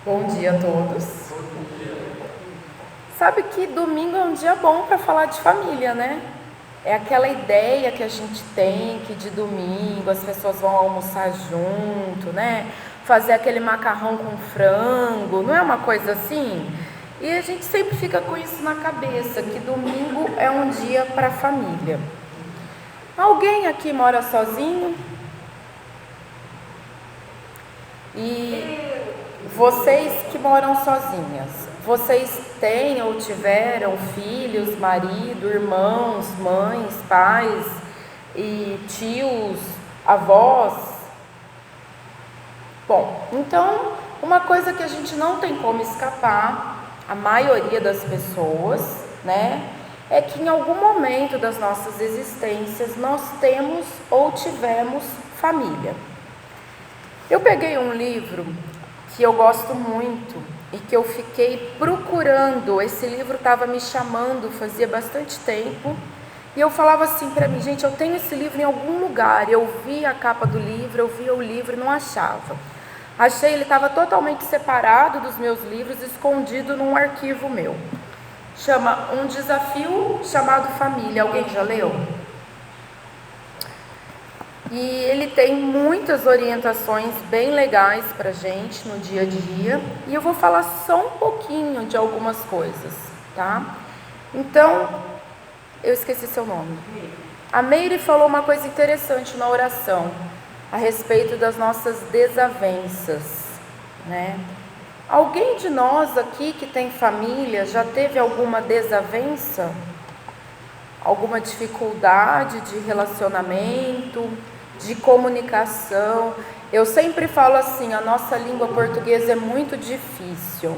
Bom dia a todos. Sabe que domingo é um dia bom para falar de família, né? É aquela ideia que a gente tem que de domingo as pessoas vão almoçar junto, né? Fazer aquele macarrão com frango, não é uma coisa assim? E a gente sempre fica com isso na cabeça, que domingo é um dia para a família. Alguém aqui mora sozinho? E vocês que moram sozinhas, vocês têm ou tiveram filhos, marido, irmãos, mães, pais e tios, avós? Bom, então uma coisa que a gente não tem como escapar, a maioria das pessoas, né, é que em algum momento das nossas existências nós temos ou tivemos família. Eu peguei um livro que eu gosto muito e que eu fiquei procurando. Esse livro estava me chamando fazia bastante tempo e eu falava assim para mim: gente, eu tenho esse livro em algum lugar. Eu vi a capa do livro, eu via o livro e não achava. Achei, ele estava totalmente separado dos meus livros, escondido num arquivo meu. Chama Um Desafio Chamado Família. Alguém já leu? E ele tem muitas orientações bem legais para a gente no dia a dia. E eu vou falar só um pouquinho de algumas coisas, tá? Então, eu esqueci seu nome. A Meire falou uma coisa interessante na oração, a respeito das nossas desavenças, né? Alguém de nós aqui que tem família já teve alguma desavença? Alguma dificuldade de relacionamento, de comunicação? Eu sempre falo assim, a nossa língua portuguesa é muito difícil.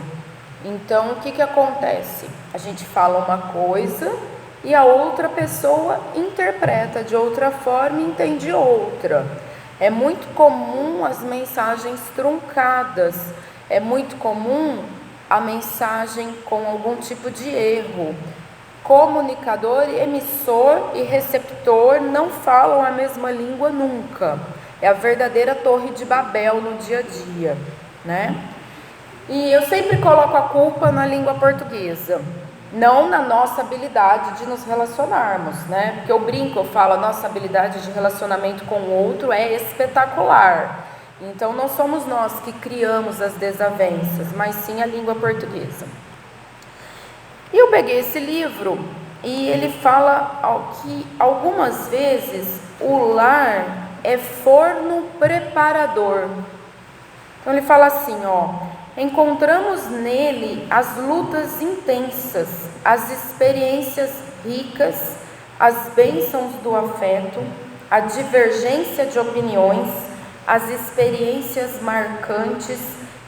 Então, o que acontece? A gente fala uma coisa e a outra pessoa interpreta de outra forma e entende outra. É muito comum as mensagens truncadas, é muito comum a mensagem com algum tipo de erro. Comunicador, emissor e receptor não falam a mesma língua nunca. É a verdadeira torre de Babel no dia a dia, né? E eu sempre coloco a culpa na língua portuguesa, não na nossa habilidade de nos relacionarmos, né? Porque eu brinco, eu falo, a nossa habilidade de relacionamento com o outro é espetacular. Então não somos nós que criamos as desavenças, mas sim a língua portuguesa. E eu peguei esse livro e ele fala que algumas vezes o lar é forno preparador. Então ele fala assim, encontramos nele as lutas intensas, as experiências ricas, as bênçãos do afeto, a divergência de opiniões, as experiências marcantes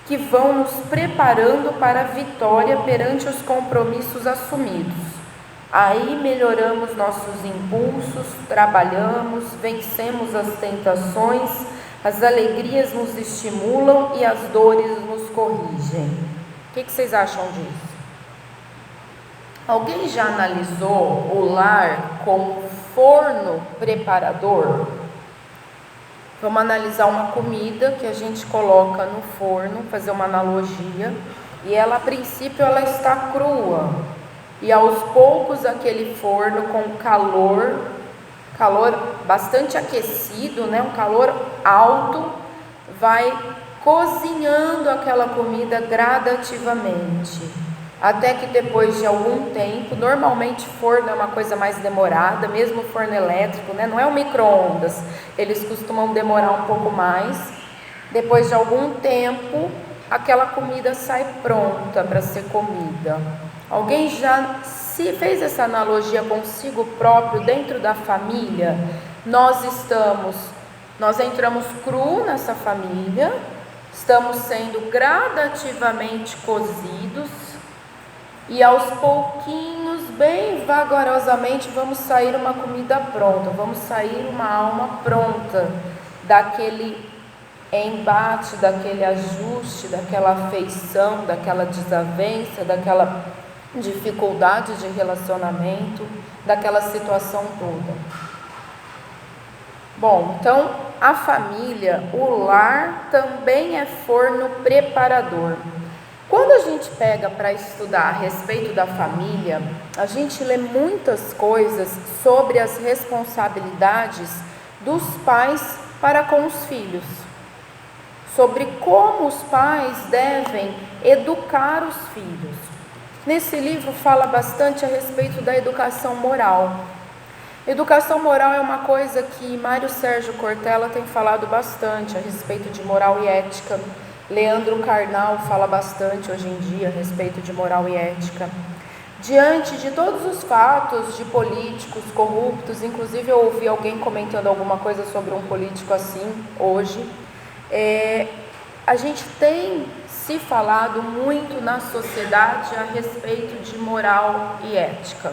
que vão nos preparando para a vitória perante os compromissos assumidos. Aí melhoramos nossos impulsos, trabalhamos, vencemos as tentações, as alegrias nos estimulam e as dores nos corrigem. O que vocês acham disso? Alguém já analisou o lar como forno preparador? Vamos analisar uma comida que a gente coloca no forno, fazer uma analogia, e ela a princípio ela está crua, e aos poucos aquele forno com calor bastante aquecido, né, um calor alto, vai cozinhando aquela comida gradativamente, até que depois de algum tempo, normalmente forno é uma coisa mais demorada, mesmo forno elétrico, né? Não é um micro-ondas, eles costumam demorar um pouco mais. Depois de algum tempo, aquela comida sai pronta para ser comida. Alguém já se fez essa analogia consigo próprio dentro da família? Nós entramos cru nessa família, estamos sendo gradativamente cozidos, e aos pouquinhos, bem vagarosamente, vamos sair uma comida pronta, vamos sair uma alma pronta daquele embate, daquele ajuste, daquela afeição, daquela desavença, daquela dificuldade de relacionamento, daquela situação toda. Bom, então a família, o lar também é forno preparador. Quando a gente pega para estudar a respeito da família, a gente lê muitas coisas sobre as responsabilidades dos pais para com os filhos, sobre como os pais devem educar os filhos. Nesse livro fala bastante a respeito da educação moral. Educação moral é uma coisa que Mário Sérgio Cortella tem falado bastante a respeito de moral e ética. Leandro Carnal fala bastante hoje em dia a respeito de moral e ética. Diante de todos os fatos de políticos corruptos, inclusive eu ouvi alguém comentando alguma coisa sobre um político assim hoje, a gente tem se falado muito na sociedade a respeito de moral e ética.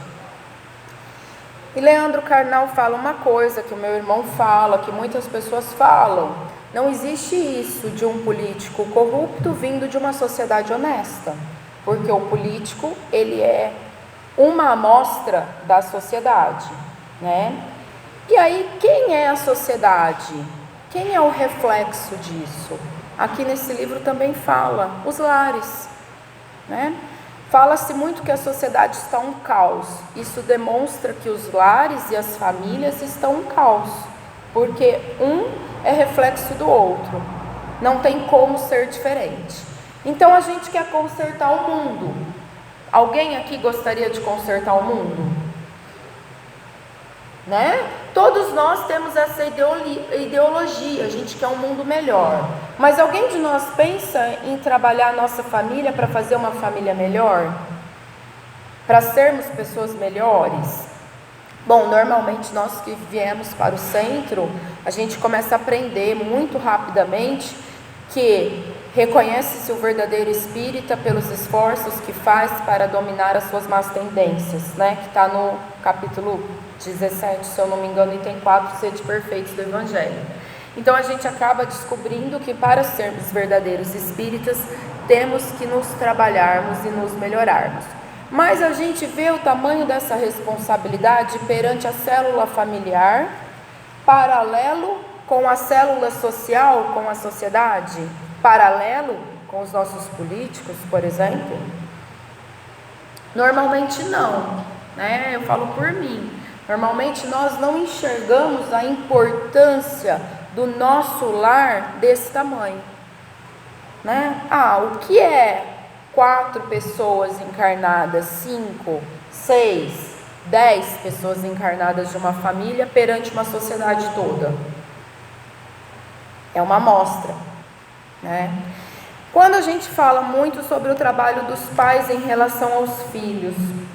E Leandro Carnal fala uma coisa que o meu irmão fala, que muitas pessoas falam: não existe isso de um político corrupto vindo de uma sociedade honesta, porque o político, ele é uma amostra da sociedade, né? E aí, quem é a sociedade? Quem é o reflexo disso? Aqui nesse livro também fala, os lares, né? Fala-se muito que a sociedade está um caos. Isso demonstra que os lares e as famílias estão um caos, porque um é reflexo do outro, não tem como ser diferente. Então a gente quer consertar o mundo. Alguém aqui gostaria de consertar o mundo? Né? Todos nós temos essa ideologia, a gente quer um mundo melhor. Mas alguém de nós pensa em trabalhar a nossa família para fazer uma família melhor? Para sermos pessoas melhores? Bom, normalmente nós que viemos para o centro, a gente começa a aprender muito rapidamente que reconhece-se o verdadeiro espírita pelos esforços que faz para dominar as suas más tendências, né? Que está no capítulo 17, se eu não me engano, item 4, sede perfeitos do Evangelho. Então a gente acaba descobrindo que para sermos verdadeiros espíritas, temos que nos trabalharmos e nos melhorarmos. Mas a gente vê o tamanho dessa responsabilidade perante a célula familiar, paralelo com a célula social, com a sociedade, paralelo com os nossos políticos, por exemplo? Normalmente não, né? Eu falo por mim. Normalmente nós não enxergamos a importância do nosso lar desse tamanho, né? O que é 4 pessoas encarnadas, 5, 6, 10 pessoas encarnadas de uma família perante uma sociedade toda? É uma amostra, né? Quando a gente fala muito sobre o trabalho dos pais em relação aos filhos,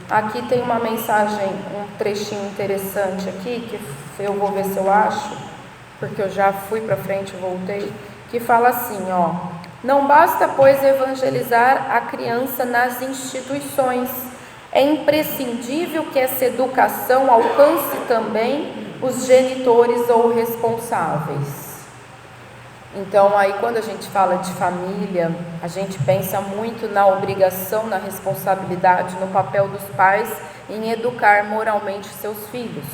aqui tem uma mensagem, um trechinho interessante aqui, que eu vou ver se eu acho, porque eu já fui para frente e voltei, que fala assim, ó: não basta, pois, evangelizar a criança nas instituições, é imprescindível que essa educação alcance também os genitores ou responsáveis. Então, aí quando a gente fala de família, a gente pensa muito na obrigação, na responsabilidade, no papel dos pais em educar moralmente seus filhos.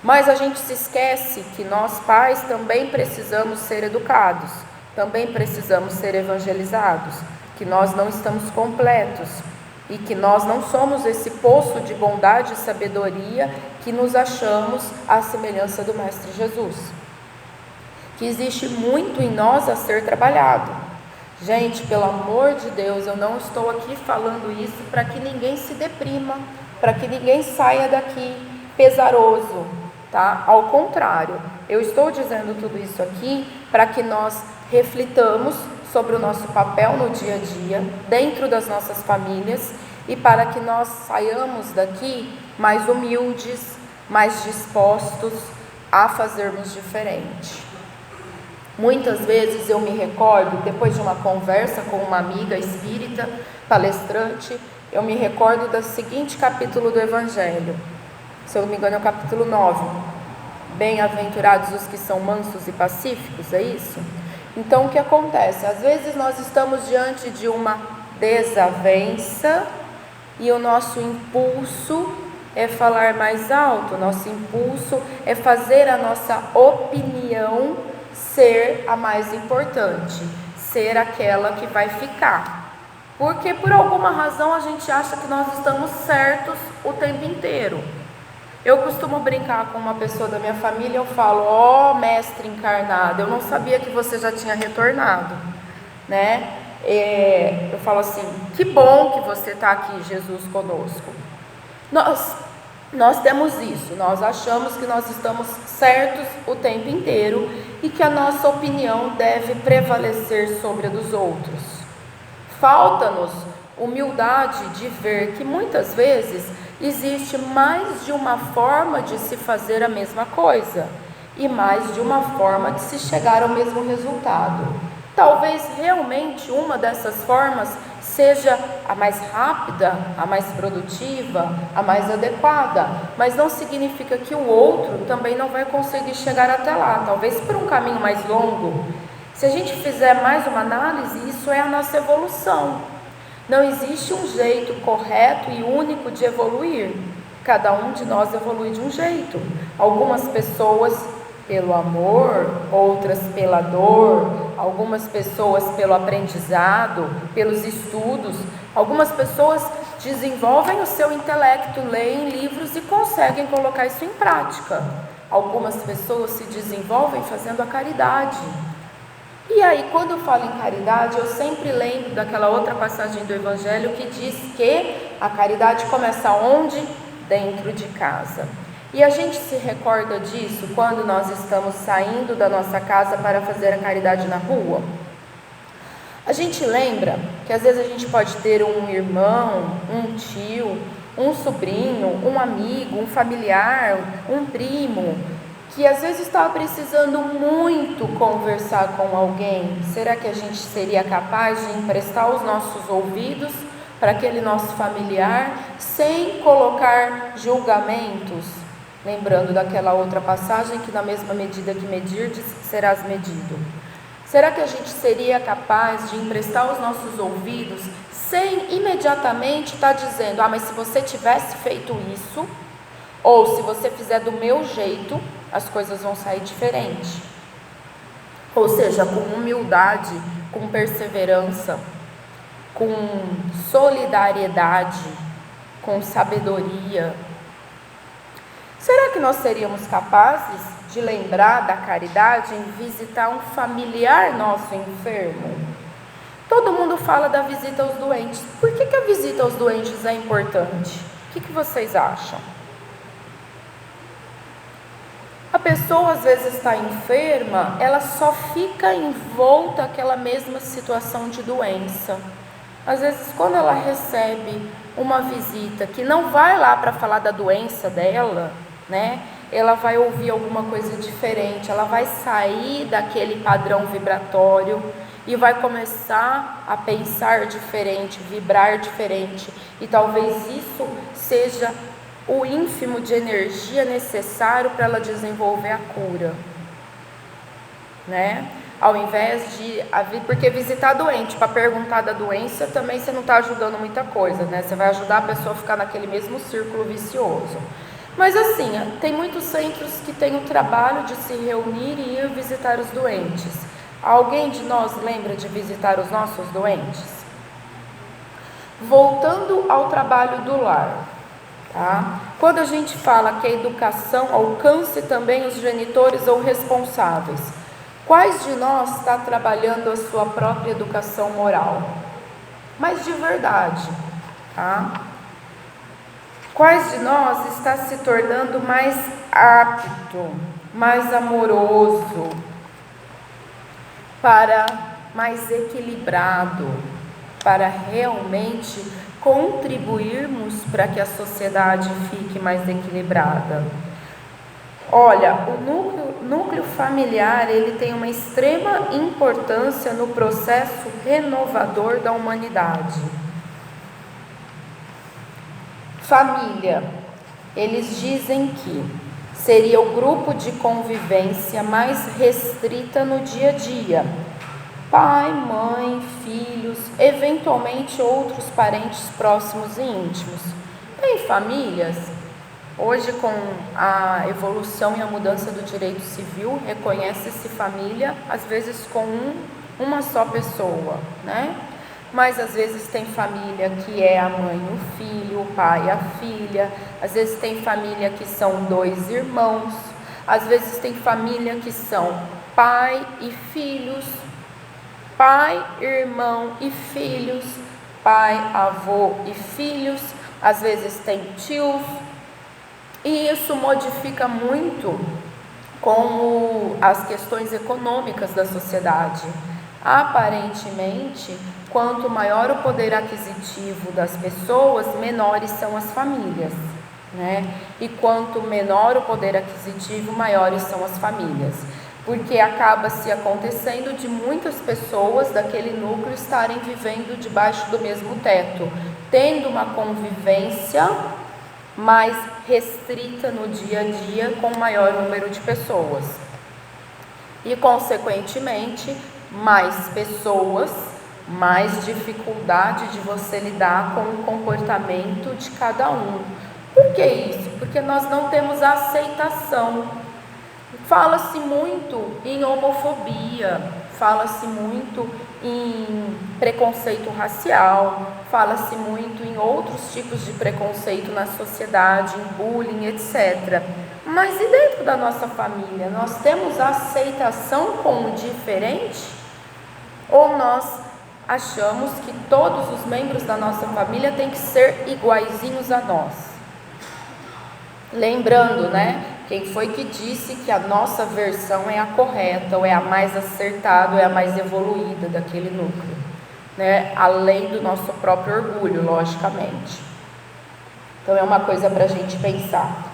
Mas a gente se esquece que nós pais também precisamos ser educados, também precisamos ser evangelizados, que nós não estamos completos e que nós não somos esse poço de bondade e sabedoria que nos achamos à semelhança do Mestre Jesus. Que existe muito em nós a ser trabalhado. Gente, pelo amor de Deus, eu não estou aqui falando isso para que ninguém se deprima, para que ninguém saia daqui pesaroso, tá? Ao contrário, eu estou dizendo tudo isso aqui para que nós reflitamos sobre o nosso papel no dia a dia, dentro das nossas famílias, e para que nós saiamos daqui mais humildes, mais dispostos a fazermos diferente. Muitas vezes eu me recordo, depois de uma conversa com uma amiga espírita, palestrante, eu me recordo do seguinte capítulo do Evangelho, se eu não me engano é o capítulo 9, bem-aventurados os que são mansos e pacíficos, é isso? Então o que acontece? Às vezes nós estamos diante de uma desavença e o nosso impulso é falar mais alto, o nosso impulso é fazer a nossa opinião ser a mais importante, ser aquela que vai ficar. Porque por alguma razão a gente acha que nós estamos certos o tempo inteiro. Eu costumo brincar com uma pessoa da minha família, eu falo: ó, mestre encarnado, eu não sabia que você já tinha retornado, né? Eu falo assim: que bom que você está aqui, Jesus conosco. Nós temos isso, nós achamos que nós estamos certos o tempo inteiro e que a nossa opinião deve prevalecer sobre a dos outros. Falta-nos humildade de ver que muitas vezes existe mais de uma forma de se fazer a mesma coisa e mais de uma forma de se chegar ao mesmo resultado. Talvez realmente uma dessas formas seja a mais rápida, a mais produtiva, a mais adequada, mas não significa que o outro também não vai conseguir chegar até lá, talvez por um caminho mais longo. Se a gente fizer mais uma análise, isso é a nossa evolução. Não existe um jeito correto e único de evoluir. Cada um de nós evolui de um jeito. Algumas pessoas pelo amor, outras pela dor, algumas pessoas pelo aprendizado, pelos estudos. Algumas pessoas desenvolvem o seu intelecto, leem livros e conseguem colocar isso em prática. Algumas pessoas se desenvolvem fazendo a caridade. E aí, quando eu falo em caridade, eu sempre lembro daquela outra passagem do Evangelho que diz que a caridade começa onde? Dentro de casa. E a gente se recorda disso quando nós estamos saindo da nossa casa para fazer a caridade na rua? A gente lembra que às vezes a gente pode ter um irmão, um tio, um sobrinho, um amigo, um familiar, um primo, que às vezes está precisando muito conversar com alguém. Será que a gente seria capaz de emprestar os nossos ouvidos para aquele nosso familiar sem colocar julgamentos? Lembrando daquela outra passagem que na mesma medida que medirdes, serás medido. Será que a gente seria capaz de emprestar os nossos ouvidos sem imediatamente estar dizendo: ah, mas se você tivesse feito isso, ou se você fizer do meu jeito, as coisas vão sair diferente. Ou seja, com humildade, com perseverança, com solidariedade, com sabedoria. Será que nós seríamos capazes de lembrar da caridade em visitar um familiar nosso enfermo? Todo mundo fala da visita aos doentes. Por que a visita aos doentes é importante? O que vocês acham? A pessoa às vezes está enferma, ela só fica envolta àquela mesma situação de doença. Às vezes, quando ela recebe uma visita que não vai lá para falar da doença dela, né? Ela vai ouvir alguma coisa diferente, ela vai sair daquele padrão vibratório e vai começar a pensar diferente, vibrar diferente, e talvez isso seja o ínfimo de energia necessário para ela desenvolver a cura, né? Ao invés de, porque visitar doente para perguntar da doença também você não está ajudando muita coisa, né? Você vai ajudar a pessoa a ficar naquele mesmo círculo vicioso. Mas assim, tem muitos centros que têm o trabalho de se reunir e ir visitar os doentes. Alguém de nós lembra de visitar os nossos doentes? Voltando ao trabalho do lar, tá? Quando a gente fala que a educação alcance também os genitores ou responsáveis, quais de nós está trabalhando a sua própria educação moral? Mas de verdade, tá? Quais de nós está se tornando mais apto, mais amoroso, mais equilibrado, para realmente contribuirmos para que a sociedade fique mais equilibrada? Olha, o núcleo familiar, ele tem uma extrema importância no processo renovador da humanidade. Família, eles dizem que seria o grupo de convivência mais restrita no dia a dia. Pai, mãe, filhos, eventualmente outros parentes próximos e íntimos. Tem famílias, hoje com a evolução e a mudança do direito civil, reconhece-se família, às vezes com uma só pessoa, né? mas às vezes tem família que é a mãe e o filho, o pai e a filha, às vezes tem família que são 2 irmãos, às vezes tem família que são pai e filhos, pai, irmão e filhos, pai, avô e filhos, às vezes tem tios, e isso modifica muito com as questões econômicas da sociedade. Aparentemente, quanto maior o poder aquisitivo das pessoas, menores são as famílias, né? E quanto menor o poder aquisitivo, maiores são as famílias. Porque acaba se acontecendo de muitas pessoas daquele núcleo estarem vivendo debaixo do mesmo teto, tendo uma convivência mais restrita no dia a dia com o maior número de pessoas. E, consequentemente, mais pessoas, mais dificuldade de você lidar com o comportamento de cada um. Por que isso? Porque nós não temos a aceitação. Fala-se muito em homofobia, fala-se muito em preconceito racial, fala-se muito em outros tipos de preconceito na sociedade, em bullying, etc. Mas e dentro da nossa família, nós temos aceitação com o diferente? Ou nós achamos que todos os membros da nossa família têm que ser iguaizinhos a nós? Lembrando, né? Quem foi que disse que a nossa versão é a correta, ou é a mais acertada, ou é a mais evoluída daquele núcleo, né? Além do nosso próprio orgulho, logicamente. Então é uma coisa para a gente pensar.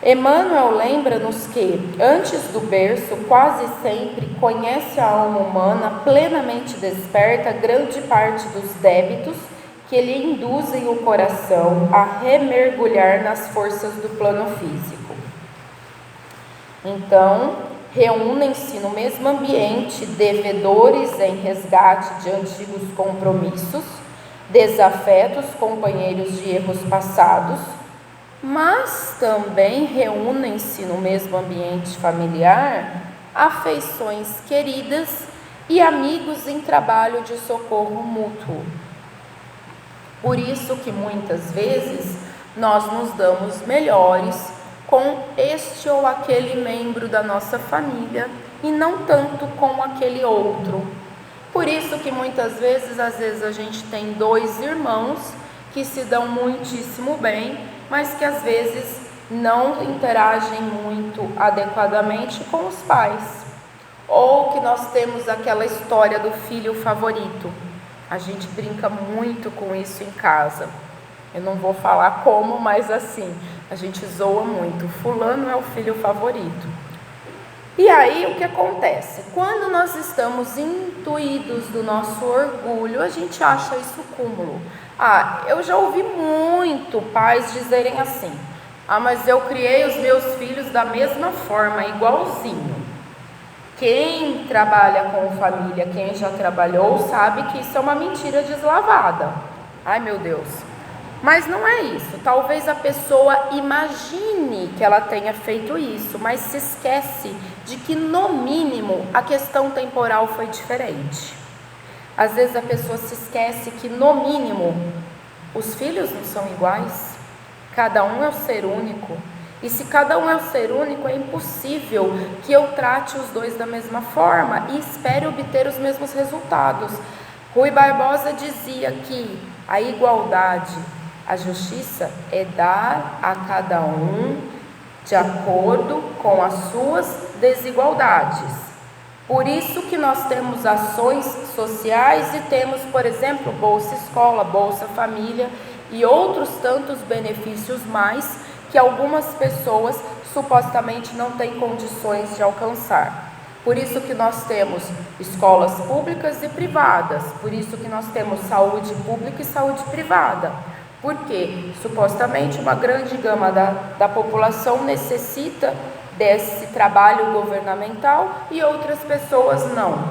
Emmanuel lembra-nos que, antes do berço, quase sempre conhece a alma humana plenamente desperta grande parte dos débitos que lhe induzem o coração a remergulhar nas forças do plano físico. Então, reúnem-se no mesmo ambiente devedores em resgate de antigos compromissos, desafetos companheiros de erros passados, mas também reúnem-se no mesmo ambiente familiar afeições queridas e amigos em trabalho de socorro mútuo. Por isso que muitas vezes nós nos damos melhores com este ou aquele membro da nossa família e não tanto com aquele outro. Por isso que muitas vezes, às vezes a gente tem 2 irmãos que se dão muitíssimo bem, mas que às vezes não interagem muito adequadamente com os pais. Ou que nós temos aquela história do filho favorito. A gente brinca muito com isso em casa. Eu não vou falar como, mas assim, a gente zoa muito. Fulano é o filho favorito. E aí o que acontece? Quando nós estamos intuídos do nosso orgulho, a gente acha isso cúmulo. Eu já ouvi muito pais dizerem assim: mas eu criei os meus filhos da mesma forma, igualzinho. Quem trabalha com família, quem já trabalhou, sabe que isso é uma mentira deslavada. Ai, meu Deus. Mas não é isso. Talvez a pessoa imagine que ela tenha feito isso, mas se esquece de que, no mínimo, a questão temporal foi diferente. Às vezes a pessoa se esquece que, no mínimo, os filhos não são iguais. Cada um é um ser único. E se cada um é um ser único, é impossível que eu trate os 2 da mesma forma e espere obter os mesmos resultados. Rui Barbosa dizia que a igualdade, a justiça é dar a cada um de acordo com as suas desigualdades. Por isso que nós temos ações sociais e temos, por exemplo, Bolsa Escola, Bolsa Família e outros tantos benefícios mais que algumas pessoas supostamente não têm condições de alcançar. Por isso que nós temos escolas públicas e privadas, por isso que nós temos saúde pública e saúde privada, porque supostamente uma grande gama da população necessita desse trabalho governamental e outras pessoas não.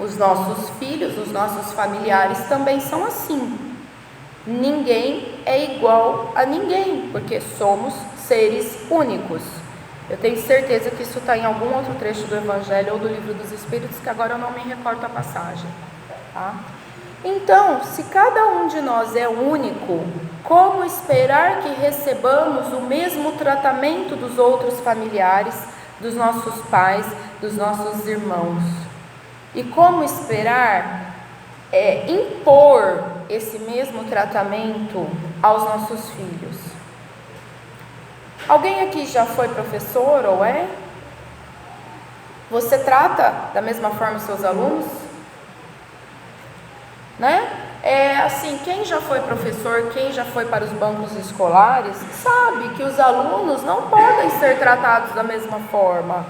Os nossos filhos, os nossos familiares também são assim. Ninguém é igual a ninguém, porque somos seres únicos. Eu tenho certeza que isso está em algum outro trecho do Evangelho ou do Livro dos Espíritos, que agora eu não me recordo a passagem, tá? Então, se cada um de nós é único, como esperar que recebamos o mesmo tratamento dos outros familiares, dos nossos pais, dos nossos irmãos? E como esperar impor esse mesmo tratamento aos nossos filhos? Alguém aqui já foi professor ou é? Você trata da mesma forma os seus alunos? Né? Assim, quem já foi professor, quem já foi para os bancos escolares, sabe que os alunos não podem ser tratados da mesma forma.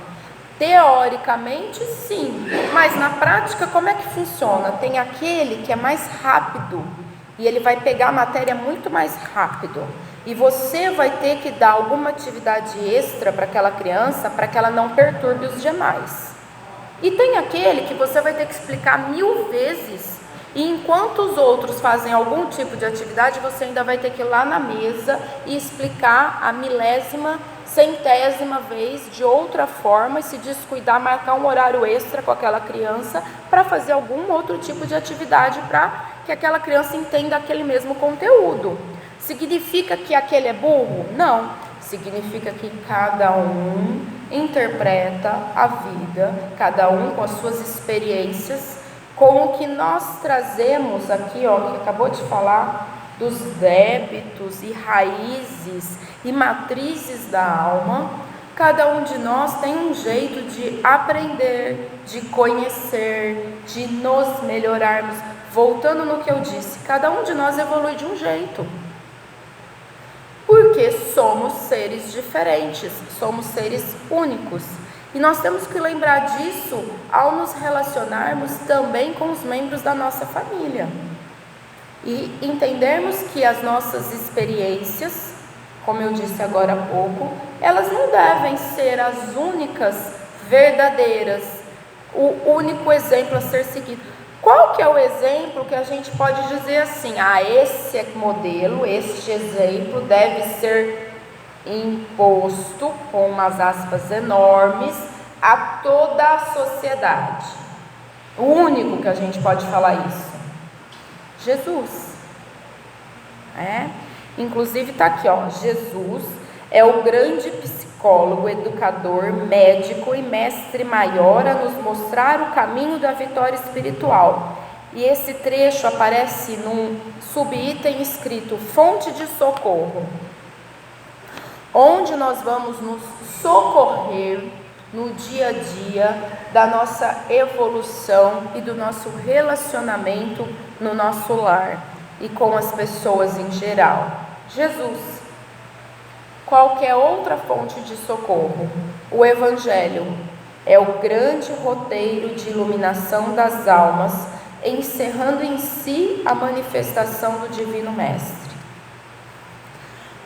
Teoricamente, sim, mas na prática, como é que funciona? Tem aquele que é mais rápido e ele vai pegar a matéria muito mais rápido. E você vai ter que dar alguma atividade extra para aquela criança, para que ela não perturbe os demais. E tem aquele que você vai ter que explicar 1000 vezes, e enquanto os outros fazem algum tipo de atividade, você ainda vai ter que ir lá na mesa e explicar a milésima, centésima vez de outra forma, e se descuidar, marcar um horário extra com aquela criança para fazer algum outro tipo de atividade para que aquela criança entenda aquele mesmo conteúdo. Significa que aquele é burro? Não. Significa que cada um interpreta a vida, cada um com as suas experiências, com o que nós trazemos aqui, que acabou de falar, dos débitos e raízes e matrizes da alma. Cada um de nós tem um jeito de aprender, de conhecer, de nos melhorarmos. Voltando no que eu disse, cada um de nós evolui de um jeito. Porque somos seres diferentes, somos seres únicos. E nós temos que lembrar disso ao nos relacionarmos também com os membros da nossa família. E entendermos que as nossas experiências, como eu disse agora há pouco, elas não devem ser as únicas verdadeiras, o único exemplo a ser seguido. Qual que é o exemplo que a gente pode dizer assim, esse modelo, este exemplo deve ser imposto, com umas aspas enormes, a toda a sociedade? O único que a gente pode falar isso? Jesus. Inclusive está aqui, Jesus é o grande psicólogo, educador, médico e mestre maior a nos mostrar o caminho da vitória espiritual. E esse trecho aparece num subitem escrito fonte de socorro, onde nós vamos nos socorrer no dia a dia da nossa evolução e do nosso relacionamento no nosso lar e com as pessoas em geral. Jesus. Qualquer outra fonte de socorro? O Evangelho é o grande roteiro de iluminação das almas, encerrando em si a manifestação do Divino Mestre.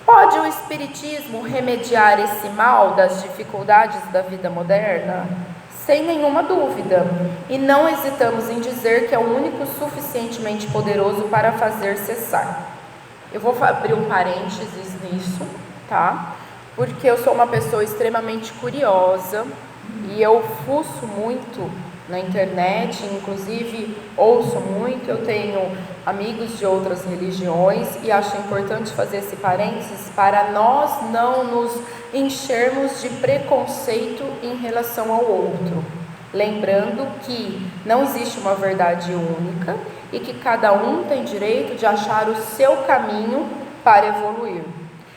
Pode o Espiritismo remediar esse mal das dificuldades da vida moderna? Sem nenhuma dúvida, e não hesitamos em dizer que é o único suficientemente poderoso para fazer cessar. Eu vou abrir um parênteses nisso, tá? Porque eu sou uma pessoa extremamente curiosa e eu fuço muito na internet, inclusive ouço muito, eu tenho amigos de outras religiões e acho importante fazer esse parênteses para nós não nos enchermos de preconceito em relação ao outro, lembrando que não existe uma verdade única e que cada um tem direito de achar o seu caminho para evoluir.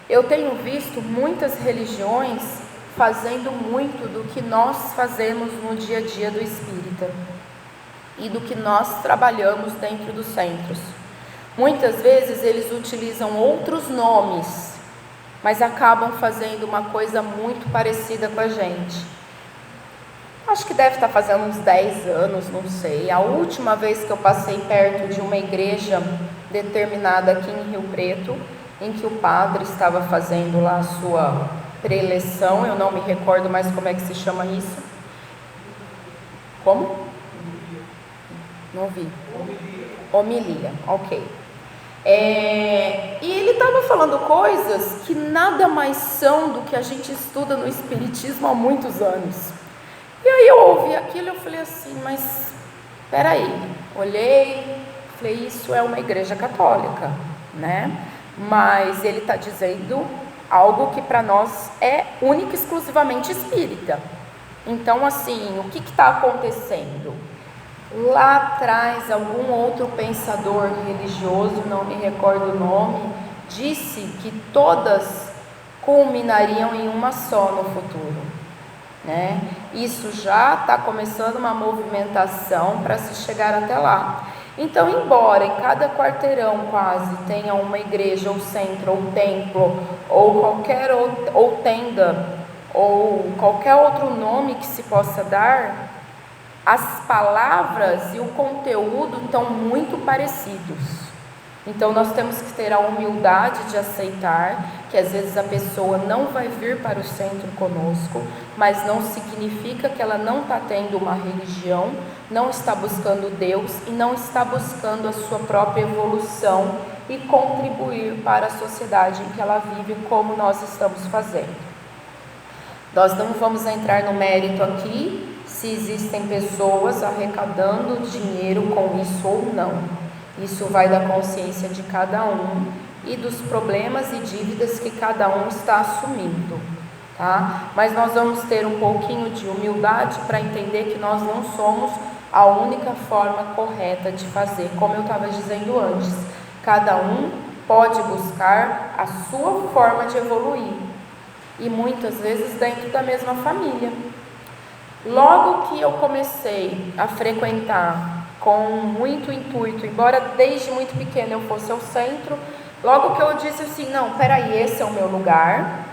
Eu tenho visto muitas religiões fazendo muito do que nós fazemos no dia a dia do espírita e do que nós trabalhamos dentro dos centros. Muitas vezes eles utilizam outros nomes, mas acabam fazendo uma coisa muito parecida com a gente. Acho que deve estar fazendo uns 10 anos, não sei. A última vez que eu passei perto de uma igreja determinada aqui em Rio Preto, em que o padre estava fazendo lá a sua preleção, eu não me recordo mais como é que se chama isso. Como? Não vi. Homilia, ok. E ele estava falando coisas que nada mais são do que a gente estuda no Espiritismo há muitos anos. E aí eu ouvi aquilo e eu falei assim, mas peraí, olhei, falei, isso é uma igreja católica, né? Mas ele está dizendo algo que para nós é único e exclusivamente espírita. Então, assim, o que está acontecendo? Lá atrás, algum outro pensador religioso, não me recordo o nome, disse que todas culminariam em uma só no futuro, né? Isso já está começando uma movimentação para se chegar até lá. Então, embora em cada quarteirão quase tenha uma igreja, ou centro, ou templo, ou qualquer ou tenda, ou qualquer outro nome que se possa dar, as palavras e o conteúdo estão muito parecidos. Então nós temos que ter a humildade de aceitar que às vezes a pessoa não vai vir para o centro conosco, mas não significa que ela não está tendo uma religião, não está buscando Deus e não está buscando a sua própria evolução e contribuir para a sociedade em que ela vive, como nós estamos fazendo. Nós não vamos entrar no mérito aqui se existem pessoas arrecadando dinheiro com isso ou não. Isso vai da consciência de cada um e dos problemas e dívidas que cada um está assumindo, tá? Mas nós vamos ter um pouquinho de humildade para entender que nós não somos a única forma correta de fazer. Como eu estava dizendo antes, cada um pode buscar a sua forma de evoluir, e muitas vezes dentro da mesma família. Logo que eu comecei a frequentar com muito intuito, embora desde muito pequena eu fosse ao centro, logo que eu disse assim, não, peraí, esse é o meu lugar,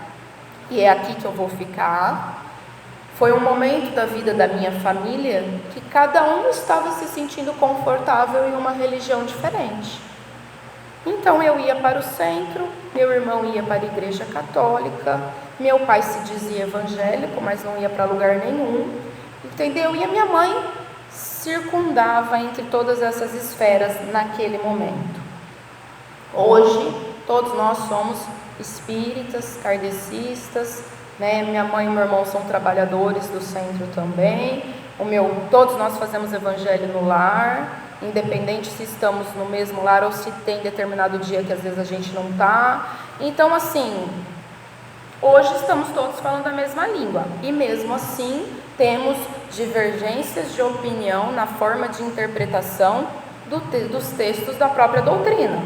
e é aqui que eu vou ficar, foi um momento da vida da minha família que cada um estava se sentindo confortável em uma religião diferente. Então eu ia para o centro, meu irmão ia para a igreja católica, meu pai se dizia evangélico, mas não ia para lugar nenhum, entendeu? E a minha mãe circundava entre todas essas esferas naquele momento. Hoje, todos nós somos espíritas, kardecistas, né? Minha mãe e meu irmão são trabalhadores do centro também. Todos nós fazemos evangelho no lar, independente se estamos no mesmo lar ou se tem determinado dia que às vezes a gente não está. Então, assim, hoje estamos todos falando a mesma língua, e mesmo assim temos divergências de opinião na forma de interpretação dos textos da própria doutrina.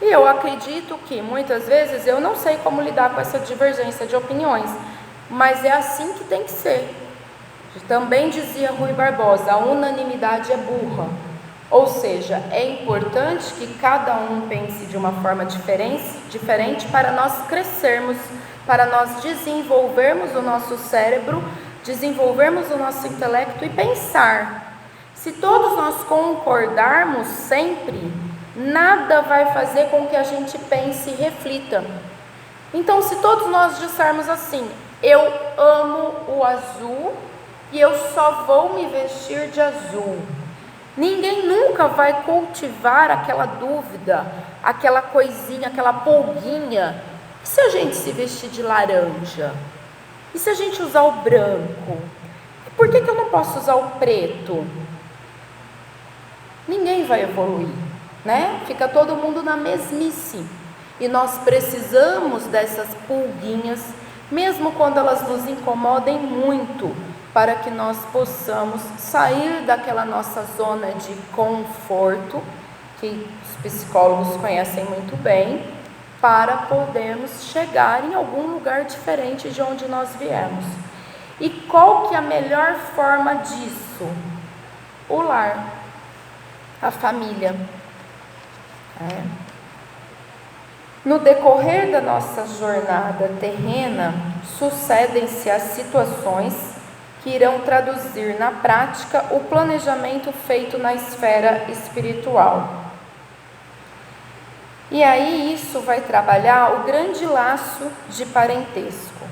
E eu acredito que muitas vezes eu não sei como lidar com essa divergência de opiniões, mas é assim que tem que ser. Também dizia Rui Barbosa, a unanimidade é burra. Ou seja, é importante que cada um pense de uma forma diferente para nós crescermos, para nós desenvolvermos o nosso cérebro, desenvolvermos o nosso intelecto e pensar. Se todos nós concordarmos sempre, nada vai fazer com que a gente pense e reflita. Então, se todos nós dissermos assim, eu amo o azul e eu só vou me vestir de azul, ninguém nunca vai cultivar aquela dúvida, aquela coisinha, aquela pulguinha. E se a gente se vestir de laranja? E se a gente usar o branco? E por que eu não posso usar o preto? Ninguém vai evoluir, né? Fica todo mundo na mesmice. E nós precisamos dessas pulguinhas, mesmo quando elas nos incomodem muito, para que nós possamos sair daquela nossa zona de conforto, que os psicólogos conhecem muito bem, para podermos chegar em algum lugar diferente de onde nós viemos. E qual que é a melhor forma disso? O lar, a família. No decorrer da nossa jornada terrena, sucedem-se as situações que irão traduzir na prática o planejamento feito na esfera espiritual. E aí isso vai trabalhar o grande laço de parentesco,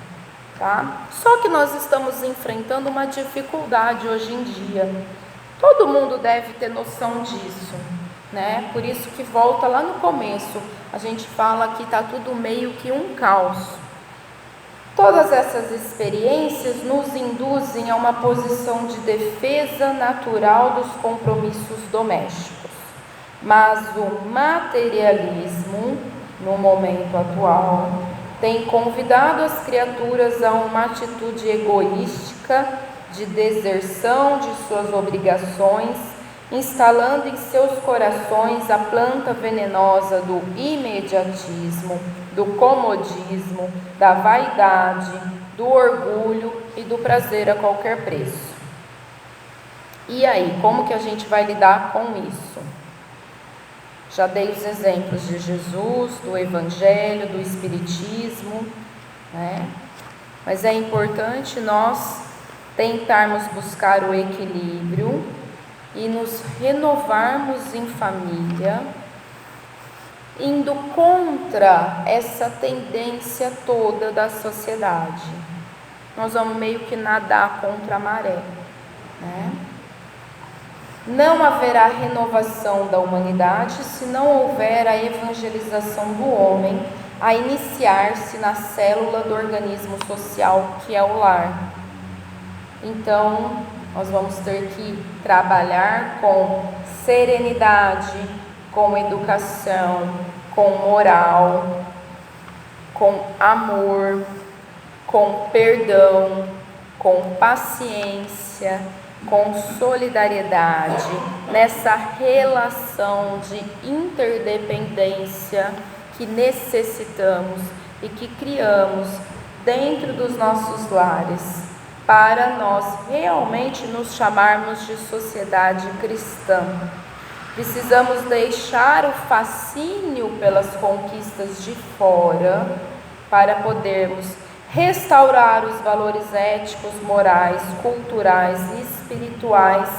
tá? Só que nós estamos enfrentando uma dificuldade hoje em dia. Todo mundo deve ter noção disso, né? Por isso que volta lá no começo, a gente fala que está tudo meio que um caos. Todas essas experiências nos induzem a uma posição de defesa natural dos compromissos domésticos. Mas o materialismo, no momento atual, tem convidado as criaturas a uma atitude egoística de deserção de suas obrigações, instalando em seus corações a planta venenosa do imediatismo, do comodismo, da vaidade, do orgulho e do prazer a qualquer preço. E aí, como que a gente vai lidar com isso? Já dei os exemplos de Jesus, do Evangelho, do Espiritismo, né? Mas é importante nós tentarmos buscar o equilíbrio e nos renovarmos em família, indo contra essa tendência toda da sociedade. Nós vamos meio que nadar contra a maré, né? Não haverá renovação da humanidade se não houver a evangelização do homem a iniciar-se na célula do organismo social que é o lar. Então, nós vamos ter que trabalhar com serenidade, com educação, com moral, com amor, com perdão, com paciência, com solidariedade, nessa relação de interdependência que necessitamos e que criamos dentro dos nossos lares, para nós realmente nos chamarmos de sociedade cristã. Precisamos deixar o fascínio pelas conquistas de fora para podermos restaurar os valores éticos, morais, culturais e espirituais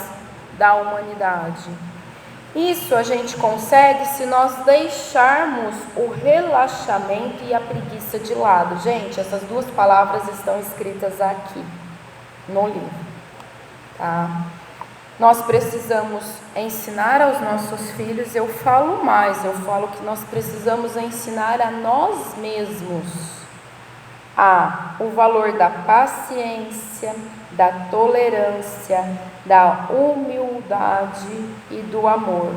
da humanidade. Isso a gente consegue se nós deixarmos o relaxamento e a preguiça de lado. Gente, essas duas palavras estão escritas aqui no livro, tá? Nós precisamos ensinar aos nossos filhos, eu falo mais, eu falo que nós precisamos ensinar a nós mesmos o valor da paciência, da tolerância, da humildade e do amor.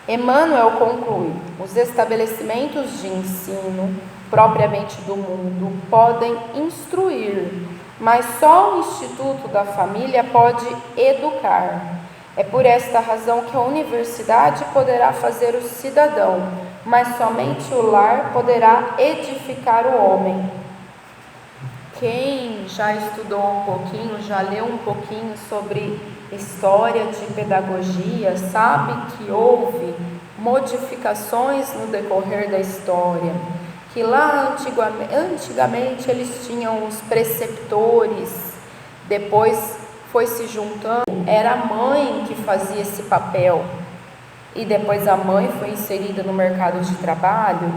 Emmanuel conclui: os estabelecimentos de ensino, propriamente do mundo, podem instruir, mas só o Instituto da Família pode educar. É por esta razão que a universidade poderá fazer o cidadão, mas somente o lar poderá edificar o homem. Quem já estudou um pouquinho, já leu um pouquinho sobre história de pedagogia, sabe que houve modificações no decorrer da história, que lá antigamente eles tinham os preceptores, depois foi se juntando, era a mãe que fazia esse papel, e depois a mãe foi inserida no mercado de trabalho,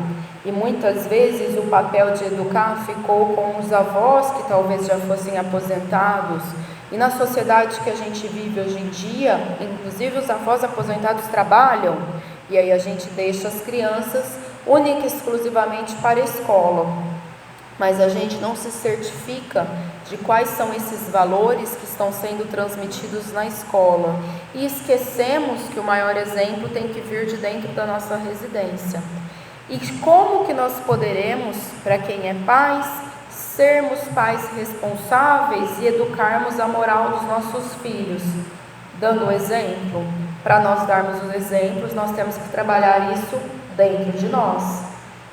e muitas vezes o papel de educar ficou com os avós que talvez já fossem aposentados. E na sociedade que a gente vive hoje em dia, inclusive os avós aposentados trabalham, e aí a gente deixa as crianças única e exclusivamente para a escola. Mas a gente não se certifica de quais são esses valores que estão sendo transmitidos na escola. E esquecemos que o maior exemplo tem que vir de dentro da nossa residência. E como que nós poderemos, para quem é pais, sermos pais responsáveis e educarmos a moral dos nossos filhos? Dando o exemplo. Para nós darmos os exemplos, nós temos que trabalhar isso dentro de nós.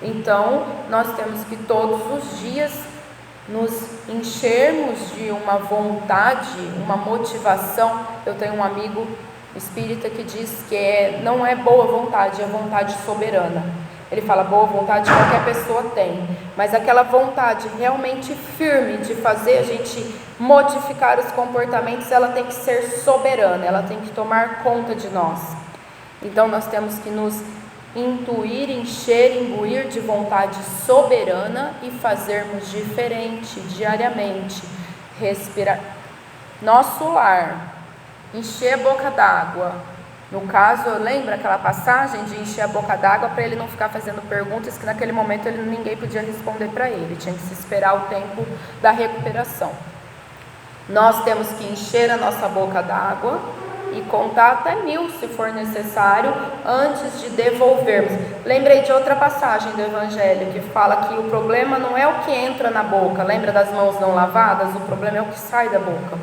Então, nós temos que todos os dias nos enchermos de uma vontade, uma motivação. Eu tenho um amigo espírita que diz que não é boa vontade, é vontade soberana. Ele fala, boa vontade qualquer pessoa tem, mas aquela vontade realmente firme de fazer a gente modificar os comportamentos, ela tem que ser soberana, ela tem que tomar conta de nós. Então nós temos que nos intuir, encher, imbuir de vontade soberana e fazermos diferente diariamente. Respirar nosso lar, encher a boca d'água. No caso, lembra aquela passagem de encher a boca d'água para ele não ficar fazendo perguntas que naquele momento ninguém podia responder para ele, tinha que se esperar o tempo da recuperação. Nós temos que encher a nossa boca d'água e contar até 1000 se for necessário antes de devolvermos. Lembrei de outra passagem do Evangelho que fala que o problema não é o que entra na boca, lembra das mãos não lavadas? O problema é o que sai da boca.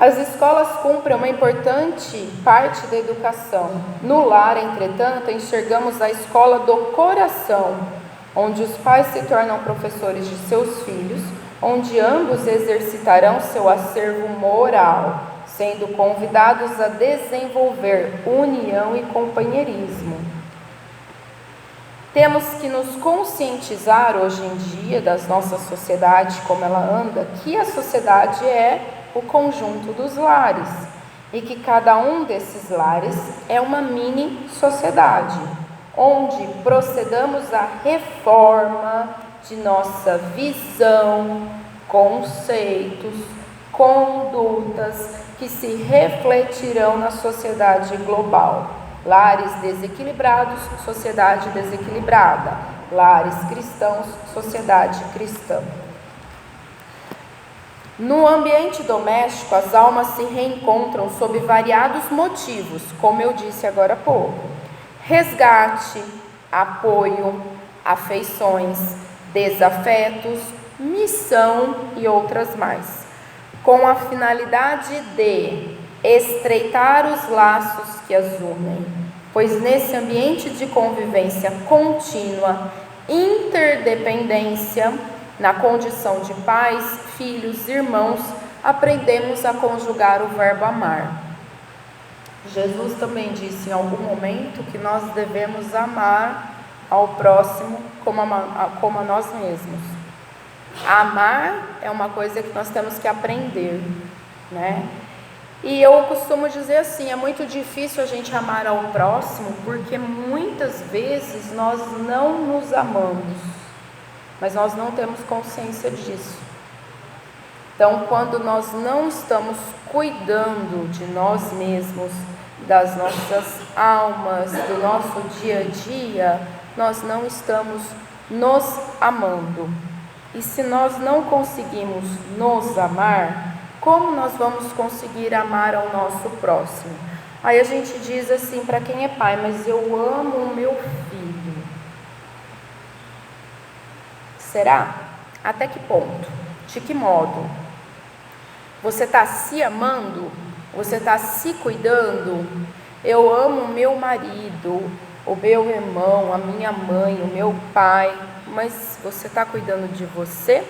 As escolas cumprem uma importante parte da educação. No lar, entretanto, enxergamos a escola do coração, onde os pais se tornam professores de seus filhos, onde ambos exercitarão seu acervo moral, sendo convidados a desenvolver união e companheirismo. Temos que nos conscientizar hoje em dia das nossas sociedades, como ela anda, que a sociedade é o conjunto dos lares e que cada um desses lares é uma mini sociedade, onde procedamos à reforma de nossa visão, conceitos, condutas que se refletirão na sociedade global. Lares desequilibrados, sociedade desequilibrada. Lares cristãos, sociedade cristã. No ambiente doméstico, as almas se reencontram sob variados motivos, como eu disse agora há pouco: resgate, apoio, afeições, desafetos, missão e outras mais, com a finalidade de estreitar os laços que as unem, pois nesse ambiente de convivência contínua, interdependência, na condição de pais, filhos, irmãos, aprendemos a conjugar o verbo amar. Jesus também disse em algum momento que nós devemos amar ao próximo como a nós mesmos. Amar é uma coisa que nós temos que aprender, né? E eu costumo dizer assim, é muito difícil a gente amar ao próximo, porque muitas vezes nós não nos amamos, mas nós não temos consciência disso. Então, quando nós não estamos cuidando de nós mesmos, das nossas almas, do nosso dia a dia, nós não estamos nos amando. E se nós não conseguimos nos amar, como nós vamos conseguir amar ao nosso próximo? Aí a gente diz assim para quem é pai: mas eu amo o meu filho. Será? Até que ponto? De que modo? Você está se amando? Você está se cuidando? Eu amo o meu marido, o meu irmão, a minha mãe, o meu pai, mas você está cuidando de você?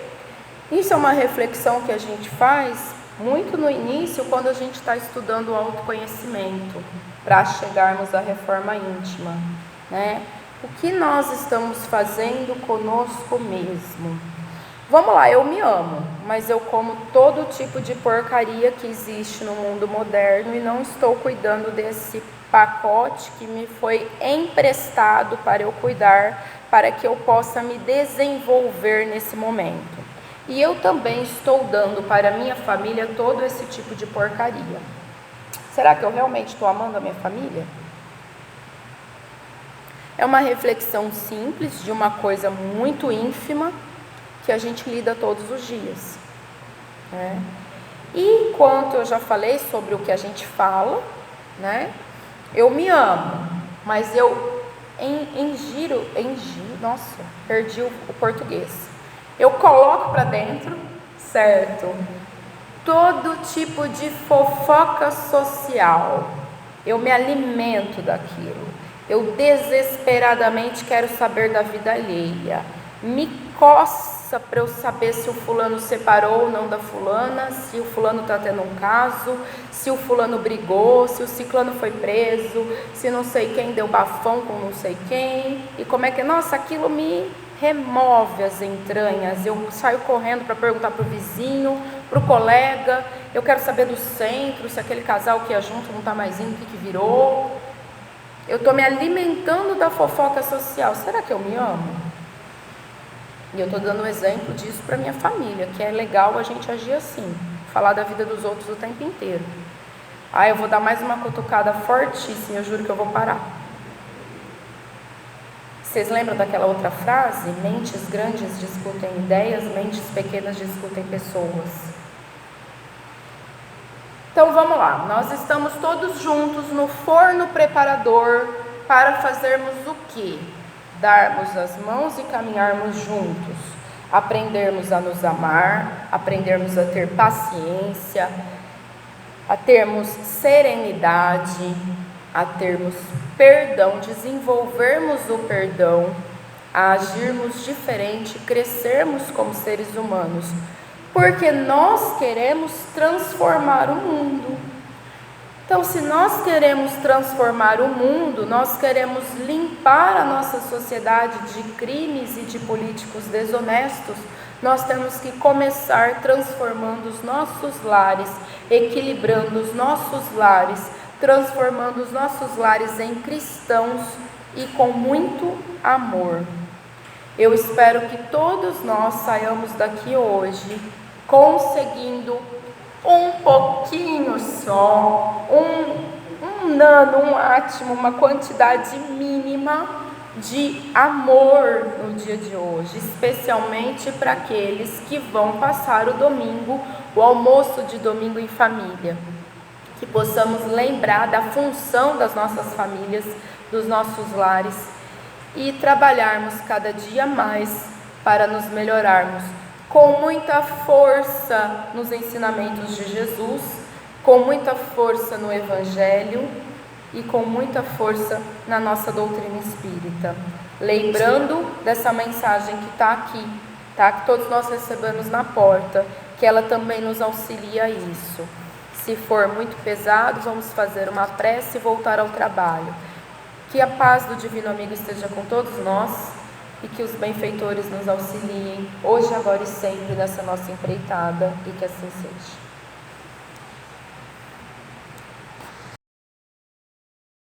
Isso é uma reflexão que a gente faz muito no início, quando a gente está estudando o autoconhecimento, para chegarmos à reforma íntima, né? O que nós estamos fazendo conosco mesmo? Vamos lá, eu me amo, mas eu como todo tipo de porcaria que existe no mundo moderno e não estou cuidando desse pacote que me foi emprestado para eu cuidar, para que eu possa me desenvolver nesse momento. E eu também estou dando para a minha família todo esse tipo de porcaria. Será que eu realmente estou amando a minha família? É uma reflexão simples de uma coisa muito ínfima que a gente lida todos os dias, né? E enquanto eu já falei sobre o que a gente fala, né? Eu me amo, mas eu nossa, perdi o português. Eu coloco para dentro, certo? Todo tipo de fofoca social. Eu me alimento daquilo. Eu desesperadamente quero saber da vida alheia. Me coça para eu saber se o fulano separou ou não da fulana, se o fulano está tendo um caso, se o fulano brigou, se o ciclano foi preso, se não sei quem deu bafão com não sei quem. E como é que... Nossa, aquilo me remove as entranhas. Eu saio correndo para perguntar para o vizinho, para o colega. Eu quero saber do centro, se aquele casal que ia junto não está mais indo, o que virou. Eu estou me alimentando da fofoca social. Será que eu me amo? E eu estou dando um exemplo disso para minha família, que é legal a gente agir assim, falar da vida dos outros o tempo inteiro. Eu vou dar mais uma cutucada fortíssima, eu juro que eu vou parar. Vocês lembram daquela outra frase? Mentes grandes discutem ideias, mentes pequenas discutem pessoas. Então vamos lá, nós estamos todos juntos no forno preparador para fazermos o quê? Darmos as mãos e caminharmos juntos, aprendermos a nos amar, aprendermos a ter paciência, a termos serenidade, a termos perdão, desenvolvermos o perdão, a agirmos diferente, crescermos como seres humanos, porque nós queremos transformar o mundo. Então, se nós queremos transformar o mundo, nós queremos limpar a nossa sociedade de crimes e de políticos desonestos, nós temos que começar transformando os nossos lares, equilibrando os nossos lares, transformando os nossos lares em cristãos e com muito amor. Eu espero que todos nós saiamos daqui hoje conseguindo um pouquinho só, um nano, um átimo, uma quantidade mínima de amor no dia de hoje, especialmente para aqueles que vão passar o domingo, o almoço de domingo em família. Que possamos lembrar da função das nossas famílias, dos nossos lares e trabalharmos cada dia mais para nos melhorarmos, com muita força nos ensinamentos de Jesus, com muita força no Evangelho e com muita força na nossa doutrina espírita. Lembrando dessa mensagem que está aqui, tá? Que todos nós recebemos na porta, que ela também nos auxilia a isso. Se for muito pesado, vamos fazer uma prece e voltar ao trabalho. Que a paz do Divino Amigo esteja com todos nós e que os benfeitores nos auxiliem hoje, agora e sempre nessa nossa empreitada, e que assim seja.